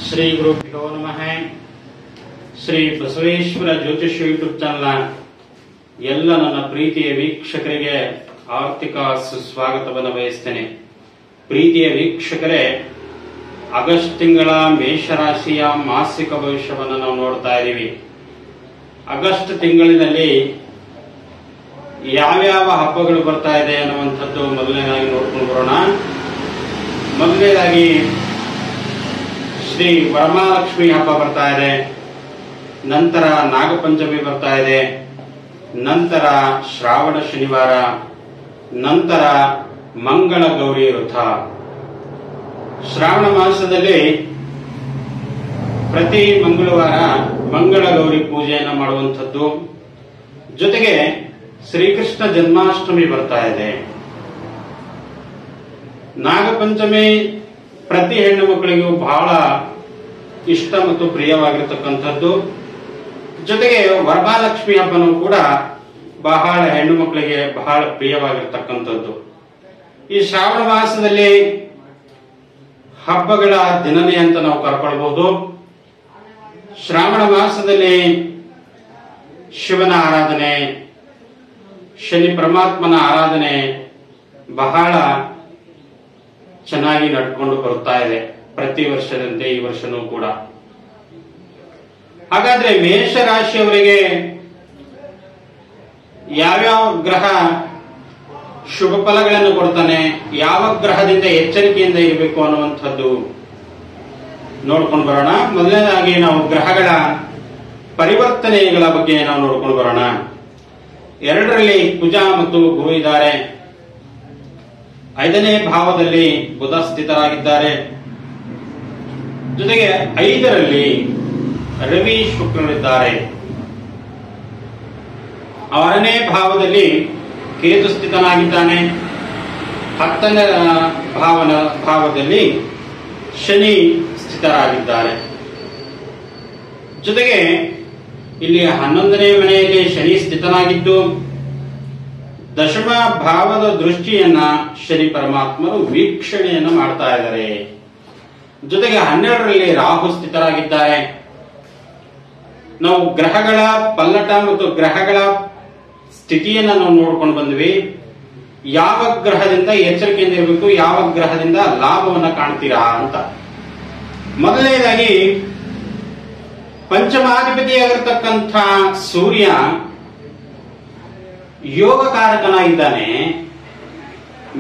ಶ್ರೀ ಗುರುಭ್ಯೋ ನಮಃ. ಶ್ರೀ ಬಸವೇಶ್ವರ ಜ್ಯೋತಿಷ ಯೂಟ್ಯೂಬ್ ಚಾನಲ್ ಎಲ್ಲ ನನ್ನ ಪ್ರೀತಿಯ ವೀಕ್ಷಕರಿಗೆ ಆರ್ಥಿಕ ಸುಸ್ವಾಗತವನ್ನು ಬಯಸ್ತೇನೆ. ಪ್ರೀತಿಯ ವೀಕ್ಷಕರೇ, ಆಗಸ್ಟ್ ತಿಂಗಳ ಮೇಷರಾಶಿಯ ಮಾಸಿಕ ಭವಿಷ್ಯವನ್ನು ನಾವು ನೋಡ್ತಾ ಇದ್ದೀವಿ. ಆಗಸ್ಟ್ ತಿಂಗಳಿನಲ್ಲಿ ಯಾವ್ಯಾವ ಹಬ್ಬಗಳು ಬರ್ತಾ ಇದೆ ಅನ್ನುವಂಥದ್ದು ಮೊದಲನೇದಾಗಿ ನೋಡ್ಕೊಂಡು ಬರೋಣ. ಮೊದಲನೇದಾಗಿ ಶ್ರೀ ವರಮಹಾಲಕ್ಷ್ಮಿ ಹಬ್ಬ ಬರ್ತಾ ಇದೆ, ನಂತರ ನಾಗಪಂಚಮಿ ಬರ್ತಾ ಇದೆ, ನಂತರ ಶ್ರಾವಣ ಶನಿವಾರ, ನಂತರ ಮಂಗಳ ಗೌರಿ ವೃತ. ಶ್ರಾವಣ ಮಾಸದಲ್ಲಿ ಪ್ರತಿ ಮಂಗಳವಾರ ಮಂಗಳ ಗೌರಿ ಪೂಜೆಯನ್ನು ಮಾಡುವಂಥದ್ದು, ಜೊತೆಗೆ ಶ್ರೀಕೃಷ್ಣ ಜನ್ಮಾಷ್ಟಮಿ ಬರ್ತಾ ಇದೆ. ನಾಗಪಂಚಮಿ ಪ್ರತಿ ಹೆಣ್ಣು ಮಕ್ಕಳಿಗೂ ಬಹಳ ಇಷ್ಟ ಮತ್ತು ಪ್ರಿಯವಾಗಿರತಕ್ಕಂಥದ್ದು. ಜೊತೆಗೆ ವರಮಹಾಲಕ್ಷ್ಮಿ ಹಬ್ಬನೂ ಕೂಡ ಬಹಳ ಹೆಣ್ಣು ಮಕ್ಕಳಿಗೆ ಬಹಳ ಪ್ರಿಯವಾಗಿರತಕ್ಕಂಥದ್ದು. ಈ ಶ್ರಾವಣ ಮಾಸದಲ್ಲಿ ಹಬ್ಬಗಳ ದಿನನೇ ಅಂತ ನಾವು ಕರ್ಕೊಳ್ಬಹುದು. ಶ್ರಾವಣ ಮಾಸದಲ್ಲಿ ಶಿವನ ಆರಾಧನೆ, ಶನಿ ಪರಮಾತ್ಮನ ಆರಾಧನೆ ಬಹಳ ಚೆನ್ನಾಗಿ ನಡ್ಕೊಂಡು ಬರುತ್ತಾ ಇದೆ, ಪ್ರತಿ ವರ್ಷದಂತೆ ಈ ವರ್ಷನೂ ಕೂಡ. ಹಾಗಾದ್ರೆ ಮೇಷರಾಶಿಯವರಿಗೆ ಯಾವ್ಯಾವ ಗ್ರಹ ಶುಭ ಫಲಗಳನ್ನು ಕೊಡ್ತಾನೆ, ಯಾವ ಗ್ರಹದಿಂದ ಎಚ್ಚರಿಕೆಯಿಂದ ಇರಬೇಕು ಅನ್ನುವಂಥದ್ದು ನೋಡ್ಕೊಂಡು ಬರೋಣ. ಮೊದಲನೇದಾಗಿ ನಾವು ಗ್ರಹಗಳ ಪರಿವರ್ತನೆಗಳ ಬಗ್ಗೆ ನಾವು ನೋಡ್ಕೊಂಡು ಬರೋಣ. 2ರಲ್ಲಿ ಕುಜ ಮತ್ತು ಗುರು ಇದ್ದಾರೆ. 5ನೇ ಭಾವದಲ್ಲಿ ಬುಧ ಸ್ಥಿತರಾಗಿದ್ದಾರೆ. ಜೊತೆಗೆ 5ರಲ್ಲಿ ರವಿ ಶುಕ್ರರಿದ್ದಾರೆ. 6ನೇ ಭಾವದಲ್ಲಿ ಕೇತು ಸ್ಥಿತನಾಗಿದ್ದಾನೆ. 10ನೇ ಭಾವದಲ್ಲಿ ಶನಿ ಸ್ಥಿತರಾಗಿದ್ದಾರೆ. ಜೊತೆಗೆ ಇಲ್ಲಿ 11ನೇ ಮನೆಯಲ್ಲಿ ಶನಿ ಸ್ಥಿತನಾಗಿದ್ದು ದಶಮ ಭಾವದ ದೃಷ್ಟಿಯನ್ನ ಶನಿ ಪರಮಾತ್ಮರು ವೀಕ್ಷಣೆಯನ್ನು ಮಾಡ್ತಾ ಇದ್ದಾರೆ. ಜೊತೆಗೆ 12ರಲ್ಲಿ ರಾಹು ಸ್ಥಿತರಾಗಿದ್ದಾರೆ. ನಾವು ಗ್ರಹಗಳ ಪಲ್ಲಟ ಮತ್ತು ಗ್ರಹಗಳ ಸ್ಥಿತಿಯನ್ನ ನಾವು ನೋಡ್ಕೊಂಡು ಬಂದ್ವಿ. ಯಾವ ಗ್ರಹದಿಂದ ಎಚ್ಚರಿಕೆಯಿಂದ ಇರಬೇಕು, ಯಾವ ಗ್ರಹದಿಂದ ಲಾಭವನ್ನ ಕಾಣ್ತೀರಾ ಅಂತ. ಮೊದಲನೇದಾಗಿ ಪಂಚಮಾಧಿಪತಿಯಾಗಿರ್ತಕ್ಕಂಥ ಸೂರ್ಯ ಯೋಗಕಾರಕನಾಗಿದ್ದಾನೆ.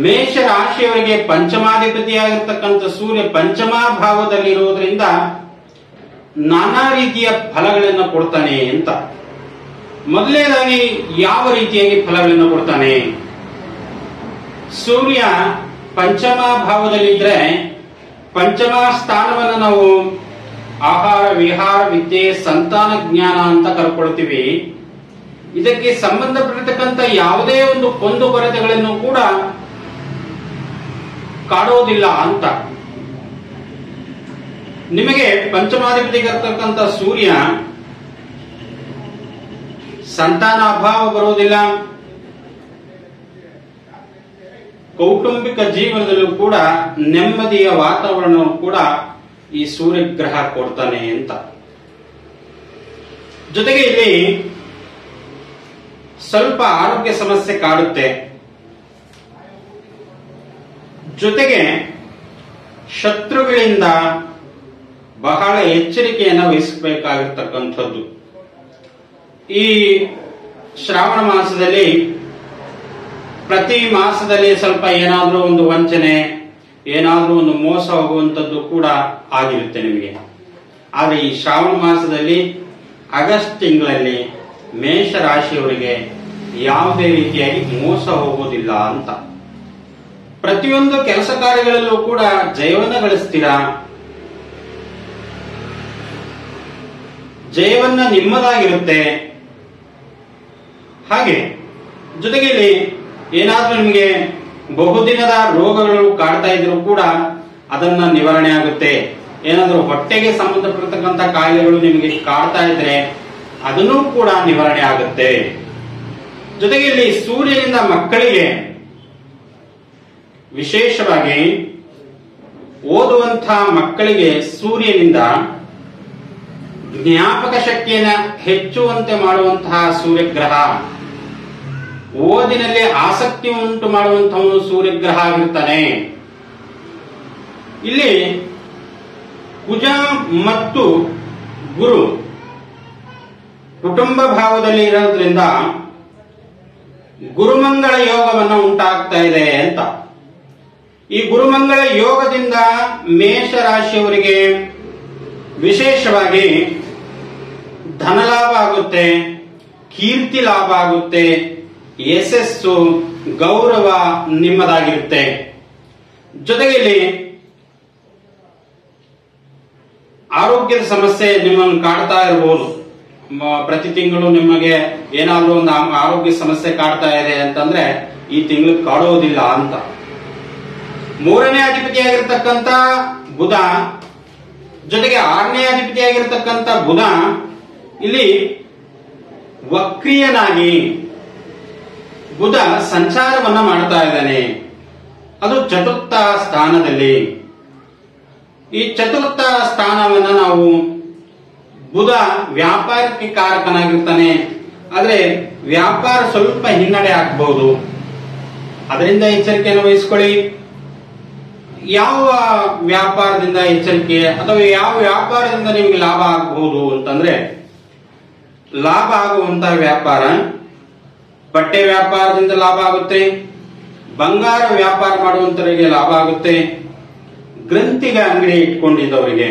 ಮೇಷ ರಾಶಿಯವರಿಗೆ ಪಂಚಮಾಧಿಪತಿಯಾಗಿರ್ತಕ್ಕಂಥ ಸೂರ್ಯ ಪಂಚಮ ಭಾವದಲ್ಲಿರುವುದರಿಂದ ನಾನಾ ರೀತಿಯ ಫಲಗಳನ್ನು ಕೊಡ್ತಾನೆ ಅಂತ. ಮೊದಲನೇದಾಗಿ ಯಾವ ರೀತಿಯಾಗಿ ಫಲಗಳನ್ನು ಕೊಡ್ತಾನೆ? ಸೂರ್ಯ ಪಂಚಮ ಭಾವದಲ್ಲಿದ್ರೆ ಪಂಚಮ ಸ್ಥಾನವನ್ನು ನಾವು ಆಹಾರ ವಿಹಾರ ವಿದ್ಯೆ ಸಂತಾನ ಜ್ಞಾನ ಅಂತ ಕರ್ಕೊಳ್ತೀವಿ. ಇದಕ್ಕೆ ಸಂಬಂಧಪಟ್ಟಿರ್ತಕ್ಕಂಥ ಯಾವುದೇ ಒಂದು ಕುಂದುಕೊರತೆಗಳನ್ನು ಕೂಡ ಕಾಡೋದಿಲ್ಲ ಅಂತ. ನಿಮಗೆ ಪಂಚಮಾಧಿಪತಿಗಿರ್ತಕ್ಕಂಥ ಸೂರ್ಯ ಸಂತಾನ ಅಭಾವ ಬರುವುದಿಲ್ಲ. ಕೌಟುಂಬಿಕ ಜೀವನದಲ್ಲೂ ಕೂಡ ನೆಮ್ಮದಿಯ ವಾತಾವರಣ ಕೂಡ ಈ ಸೂರ್ಯಗ್ರಹ ಕೊಡ್ತಾನೆ ಅಂತ. ಜೊತೆಗೆ ಇಲ್ಲಿ ಸ್ವಲ್ಪ ಆರೋಗ್ಯ ಸಮಸ್ಯೆ ಕಾಡುತ್ತೆ. ಜೊತೆಗೆ ಶತ್ರುಗಳಿಂದ ಬಹಳ ಎಚ್ಚರಿಕೆಯನ್ನು ವಹಿಸಬೇಕಾಗಿರ್ತಕ್ಕಂಥದ್ದು. ಈ ಶ್ರಾವಣ ಮಾಸದಲ್ಲಿ ಪ್ರತಿ ಮಾಸದಲ್ಲಿ ಸ್ವಲ್ಪ ಏನಾದ್ರೂ ಒಂದು ವಂಚನೆ, ಏನಾದ್ರೂ ಒಂದು ಮೋಸ ಹೋಗುವಂಥದ್ದು ಕೂಡ ಆಗಿರುತ್ತೆ ನಿಮಗೆ. ಆದರೆ ಈ ಶ್ರಾವಣ ಮಾಸದಲ್ಲಿ ಆಗಸ್ಟ್ ತಿಂಗಳಲ್ಲಿ ಮೇಷ ರಾಶಿಯವರಿಗೆ ಯಾವುದೇ ರೀತಿಯಾಗಿ ಮೋಸ ಹೋಗೋದಿಲ್ಲ ಅಂತ. ಪ್ರತಿಯೊಂದು ಕೆಲಸ ಕಾರ್ಯಗಳಲ್ಲೂ ಕೂಡ ಜಯವನ್ನ ಗಳಿಸ್ತೀರಾ. ಜಯವನ್ನ ನಿಮ್ಮದಾಗಿರುತ್ತೆ. ಹಾಗೆ ಜೊತೆಗೆ ಇಲ್ಲಿ ಏನಾದ್ರೂ ನಿಮಗೆ ಬಹುದಿನದ ರೋಗಗಳು ಕಾಡ್ತಾ ಇದ್ರು ಕೂಡ ಅದನ್ನ ನಿವಾರಣೆ ಆಗುತ್ತೆ. ಏನಾದ್ರೂ ಹೊಟ್ಟೆಗೆ ಸಂಬಂಧಪಟ್ಟಿರ್ತಕ್ಕಂಥ ಕಾಯಿಲೆಗಳು ನಿಮಗೆ ಕಾಡ್ತಾ ಇದ್ರೆ ಅದನ್ನೂ ಕೂಡ ನಿವಾರಣೆ ಆಗುತ್ತೆ. ಜೊತೆಗೆ ಇಲ್ಲಿ ಸೂರ್ಯನಿಂದ ಮಕ್ಕಳಿಗೆ ವಿಶೇಷವಾಗಿ ಓದುವಂಥ ಮಕ್ಕಳಿಗೆ ಸೂರ್ಯನಿಂದ ಜ್ಞಾಪಕ ಶಕ್ತಿಯನ್ನು ಹೆಚ್ಚುವಂತೆ ಮಾಡುವಂತಹ ಸೂರ್ಯಗ್ರಹ, ಓದಿನಲ್ಲಿ ಆಸಕ್ತಿ ಉಂಟು ಮಾಡುವಂತಹವನು ಸೂರ್ಯಗ್ರಹ ಆಗಿರ್ತಾನೆ. ಇಲ್ಲಿ ಕುಜ ಮತ್ತು ಗುರು ಕುಟುಂಬ ಭಾವದಲ್ಲಿ ಇರೋದ್ರಿಂದ ಗುರುಮಂಗಳ ಯೋಗವನ್ನು ಉಂಟಾಗ್ತಾ ಇದೆ ಅಂತ. ಈ ಗುರುಮಂಗಳ ಯೋಗದಿಂದ ಮೇಷರಾಶಿಯವರಿಗೆ ವಿಶೇಷವಾಗಿ ಧನಲಾಭ ಆಗುತ್ತೆ, ಕೀರ್ತಿ ಲಾಭ ಆಗುತ್ತೆ, ಯಶಸ್ಸು ಗೌರವ ನಿಮ್ಮದಾಗಿರುತ್ತೆ. ಜೊತೆಗೆ ಇಲ್ಲಿ ಆರೋಗ್ಯದ ಸಮಸ್ಯೆ ನಿಮ್ಮನ್ನು ಕಾಡ್ತಾ ಇರಬಹುದು. ಪ್ರತಿ ತಿಂಗಳು ನಿಮಗೆ ಏನಾದ್ರೂ ಒಂದು ಆರೋಗ್ಯ ಸಮಸ್ಯೆ ಕಾಡ್ತಾ ಇದೆ ಅಂತಂದ್ರೆ ಈ ತಿಂಗಳು ಕಾಡೋದಿಲ್ಲ ಅಂತ. ಮೂರನೇ ಅಧಿಪತಿಯಾಗಿರ್ತಕ್ಕಂಥ ಬುಧ ಜೊತೆಗೆ ಆರನೇ ಅಧಿಪತಿಯಾಗಿರ್ತಕ್ಕಂಥ ಬುಧ ಇಲ್ಲಿ ವಕ್ರಿಯನಾಗಿ ಬುಧ ಸಂಚಾರವನ್ನ ಮಾಡ್ತಾ ಇದ್ದಾನೆ. ಅದು ಚತುರ್ಥ ಸ್ಥಾನದಲ್ಲಿ. ಈ ಚತುರ್ಥ ಸ್ಥಾನವನ್ನ ನಾವು ಬುಧ ವ್ಯಾಪಾರಕ್ಕೆ ಕಾರಕನಾಗಿರ್ತಾನೆ. ಆದ್ರೆ ವ್ಯಾಪಾರ ಸ್ವಲ್ಪ ಹಿನ್ನಡೆ ಆಗಬಹುದು, ಅದರಿಂದ ಎಚ್ಚರಿಕೆಯನ್ನು ವಹಿಸಿಕೊಳ್ಳಿ. ಯಾವ ವ್ಯಾಪಾರದಿಂದ ಎಚ್ಚರಿಕೆ ಅಥವಾ ಯಾವ ವ್ಯಾಪಾರದಿಂದ ನಿಮಗೆ ಲಾಭ ಆಗಬಹುದು ಅಂತಂದ್ರೆ, ಲಾಭ ಆಗುವಂತಹ ವ್ಯಾಪಾರ ಬಟ್ಟೆ ವ್ಯಾಪಾರದಿಂದ ಲಾಭ ಆಗುತ್ತೆ, ಬಂಗಾರ ವ್ಯಾಪಾರ ಮಾಡುವಂತವರಿಗೆ ಲಾಭ ಆಗುತ್ತೆ, ಗ್ರಂಥಿಗ ಅಂಗಡಿ ಇಟ್ಕೊಂಡಿದ್ದವರಿಗೆ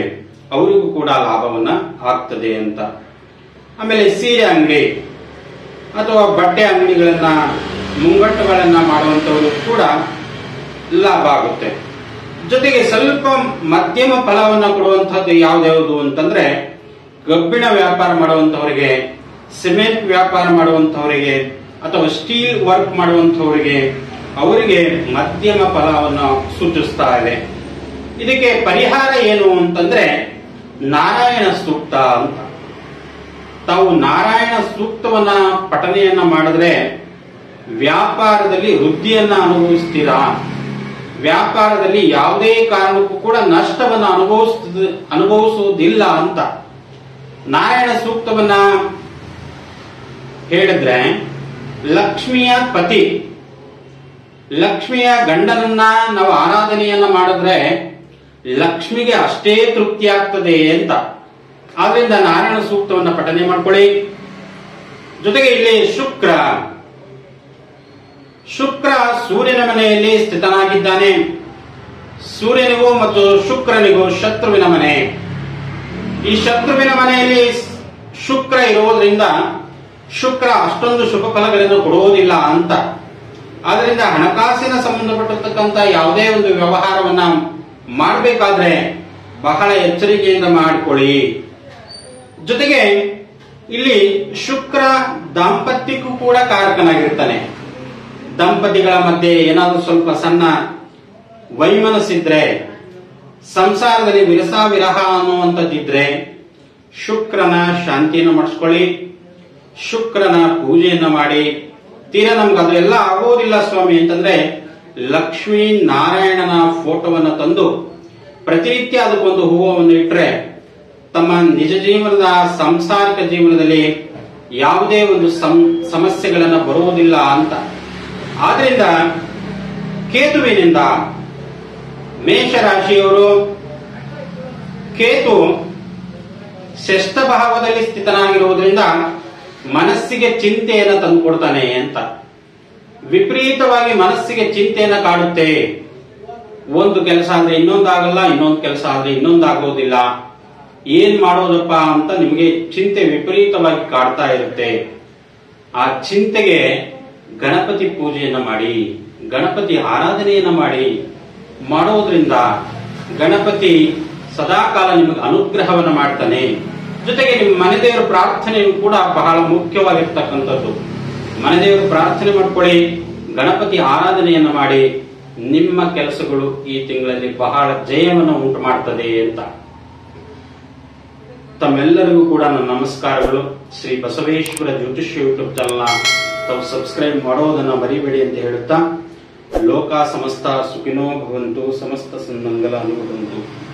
ಅವರಿಗೂ ಕೂಡ ಲಾಭವನ್ನ ಆಗ್ತದೆ ಅಂತ. ಆಮೇಲೆ ಸೀರೆ ಅಂಗಡಿ ಅಥವಾ ಬಟ್ಟೆ ಅಂಗಡಿಗಳನ್ನ ಮುಂಗಟ್ಟುಗಳನ್ನ ಮಾಡುವಂತವರು ಕೂಡ ಲಾಭ ಆಗುತ್ತೆ. ಜೊತೆಗೆ ಸ್ವಲ್ಪ ಮಧ್ಯಮ ಫಲವನ್ನ ಕೊಡುವಂತಹದ್ದು ಯಾವ್ದ್ಯಾವುದು ಅಂತಂದ್ರೆ, ಕಬ್ಬಿಣ ವ್ಯಾಪಾರ ಮಾಡುವಂತವರಿಗೆ, ಸಿಮೆಂಟ್ ವ್ಯಾಪಾರ ಮಾಡುವಂತವರಿಗೆ ಅಥವಾ ಸ್ಟೀಲ್ ವರ್ಕ್ ಮಾಡುವಂತವರಿಗೆ ಅವರಿಗೆ ಮಧ್ಯಮ ಫಲವನ್ನು ಸೂಚಿಸ್ತಾ ಇದೆ. ಇದಕ್ಕೆ ಪರಿಹಾರ ಏನು ಅಂತಂದ್ರೆ ನಾರಾಯಣ ಸೂಕ್ತ ಅಂತ. ತಾವು ನಾರಾಯಣ ಸೂಕ್ತವನ್ನ ಪಠನೆಯನ್ನ ಮಾಡಿದ್ರೆ ವ್ಯಾಪಾರದಲ್ಲಿ ವೃದ್ಧಿಯನ್ನ ಅನುಭವಿಸ್ತೀರಾ. ವ್ಯಾಪಾರದಲ್ಲಿ ಯಾವುದೇ ಕಾರಣಕ್ಕೂ ಕೂಡ ನಷ್ಟವನ್ನ ಅನುಭವಿಸುವುದಿಲ್ಲ ಅಂತ. ನಾರಾಯಣ ಸೂಕ್ತವನ್ನ ಹೇಳಿದ್ರೆ ಲಕ್ಷ್ಮಿಯ ಪತಿ, ಲಕ್ಷ್ಮಿಯ ಗಂಡನನ್ನ ನಾವು ಆರಾಧನೆಯನ್ನ ಮಾಡಿದ್ರೆ ಲಕ್ಷ್ಮಿಗೆ ಅಷ್ಟೇ ತೃಪ್ತಿ ಆಗ್ತದೆ ಅಂತ. ಆದ್ರಿಂದ ನಾರಾಯಣ ಸೂಕ್ತವನ್ನ ಪಠನೆ ಮಾಡ್ಕೊಳ್ಳಿ. ಜೊತೆಗೆ ಇಲ್ಲಿ ಶುಕ್ರ ಸೂರ್ಯನ ಮನೆಯಲ್ಲಿ ಸ್ಥಿತನಾಗಿದ್ದಾನೆ. ಸೂರ್ಯನಿಗೂ ಮತ್ತು ಶುಕ್ರನಿಗೂ ಶತ್ರುವಿನ ಮನೆ. ಈ ಶತ್ರುವಿನ ಮನೆಯಲ್ಲಿ ಶುಕ್ರ ಇರುವುದರಿಂದ ಶುಕ್ರ ಅಷ್ಟೊಂದು ಶುಭ ಫಲಗಳನ್ನು ಕೊಡುವುದಿಲ್ಲ ಅಂತ. ಆದ್ರಿಂದ ಹಣಕಾಸಿನ ಸಂಬಂಧಪಟ್ಟಿರ್ತಕ್ಕಂಥ ಯಾವುದೇ ಒಂದು ವ್ಯವಹಾರವನ್ನ ಮಾಡಬೇಕಾದ್ರೆ ಬಹಳ ಎಚ್ಚರಿಕೆಯಿಂದ ಮಾಡಿಕೊಳ್ಳಿ. ಜೊತೆಗೆ ಇಲ್ಲಿ ಶುಕ್ರ ದಾಂಪತ್ಯಕ್ಕೂ ಕೂಡ ಕಾರಕನಾಗಿರ್ತಾನೆ. ದಂಪತಿಗಳ ಮಧ್ಯೆ ಏನಾದ್ರೂ ಸ್ವಲ್ಪ ಸಣ್ಣ ವೈಮನಸ್ಸಿದ್ರೆ, ಸಂಸಾರದಲ್ಲಿ ವಿರಹ ಅನ್ನುವಂಥದ್ದಿದ್ರೆ ಶುಕ್ರನ ಶಾಂತಿಯನ್ನು ಮಾಡಿಸ್ಕೊಳ್ಳಿ, ಶುಕ್ರನ ಪೂಜೆಯನ್ನ ಮಾಡಿ. ತೀರಾ ನಮ್ಗೆ ಅದೆಲ್ಲ ಆಗೋದಿಲ್ಲ ಸ್ವಾಮಿ ಅಂತಂದ್ರೆ ಲಕ್ಷ್ಮೀ ನಾರಾಯಣನ ಫೋಟೋವನ್ನ ತಂದು ಪ್ರತಿನಿತ್ಯ ಅದಕ್ಕೊಂದು ಹೂವನ್ನು ಇಟ್ಟರೆ ತಮ್ಮ ನಿಜ ಜೀವನದ ಸಾಂಸಾರಿಕ ಜೀವನದಲ್ಲಿ ಯಾವುದೇ ಒಂದು ಸಮಸ್ಯೆಗಳನ್ನ ಬರುವುದಿಲ್ಲ ಅಂತ. ಆದ್ರಿಂದ ಕೇತುವಿನಿಂದ ಮೇಷರಾಶಿಯವರು, ಕೇತು ಷಷ್ಠ ಭಾವದಲ್ಲಿ ಸ್ಥಿತನಾಗಿರುವುದರಿಂದ ಮನಸ್ಸಿಗೆ ಚಿಂತೆಯನ್ನು ತಂದುಕೊಡ್ತಾನೆ ಅಂತ. ವಿಪರೀತವಾಗಿ ಮನಸ್ಸಿಗೆ ಚಿಂತೆಯನ್ನು ಕಾಡುತ್ತೆ. ಒಂದು ಕೆಲಸ ಆದ್ರೆ ಇನ್ನೊಂದಾಗಲ್ಲ, ಇನ್ನೊಂದು ಕೆಲಸ ಆದ್ರೆ ಇನ್ನೊಂದಾಗೋದಿಲ್ಲ, ಏನ್ ಮಾಡೋದಪ್ಪ ಅಂತ ನಿಮಗೆ ಚಿಂತೆ ವಿಪರೀತವಾಗಿ ಕಾಡ್ತಾ ಇರುತ್ತೆ. ಆ ಚಿಂತೆಗೆ ಗಣಪತಿ ಪೂಜೆಯನ್ನ ಮಾಡಿ, ಗಣಪತಿ ಆರಾಧನೆಯನ್ನ ಮಾಡೋದ್ರಿಂದ ಗಣಪತಿ ಸದಾಕಾಲ ನಿಮಗೆ ಅನುಗ್ರಹವನ್ನು ಮಾಡ್ತಾನೆ. ಜೊತೆಗೆ ನಿಮ್ಮ ಮನೆದೇವರ ಪ್ರಾರ್ಥನೆಯು ಕೂಡ ಬಹಳ ಮುಖ್ಯವಾಗಿರ್ತಕ್ಕಂಥದ್ದು. ಮನೆದೇವರು ಪ್ರಾರ್ಥನೆ ಮಾಡ್ಕೊಳ್ಳಿ, ಗಣಪತಿ ಆರಾಧನೆಯನ್ನ ಮಾಡಿ. ನಿಮ್ಮ ಕೆಲಸಗಳು ಈ ತಿಂಗಳಲ್ಲಿ ಬಹಳ ಜಯವನ್ನು ಉಂಟು ಮಾಡ್ತದೆ ಅಂತ. ತಮ್ಮೆಲ್ಲರಿಗೂ ಕೂಡ ನನ್ನ ನಮಸ್ಕಾರಗಳು. ಶ್ರೀ ಬಸವೇಶ್ವರ ಜ್ಯೋತಿಷ್ಯ ಯೂಟ್ಯೂಬ್ ಚಾನಲ್ ತಾವು ಸಬ್ಸ್ಕ್ರೈಬ್ ಮಾಡೋದನ್ನ ಮರಿಬೇಡಿ ಅಂತ ಹೇಳುತ್ತಾ, ಲೋಕ ಸಮಸ್ತ ಸುಖಿನೋ ಭವಂತು, ಸಮಸ್ತ ಸನ್ಮಂಗಲಾನಿ ಭವಂತು.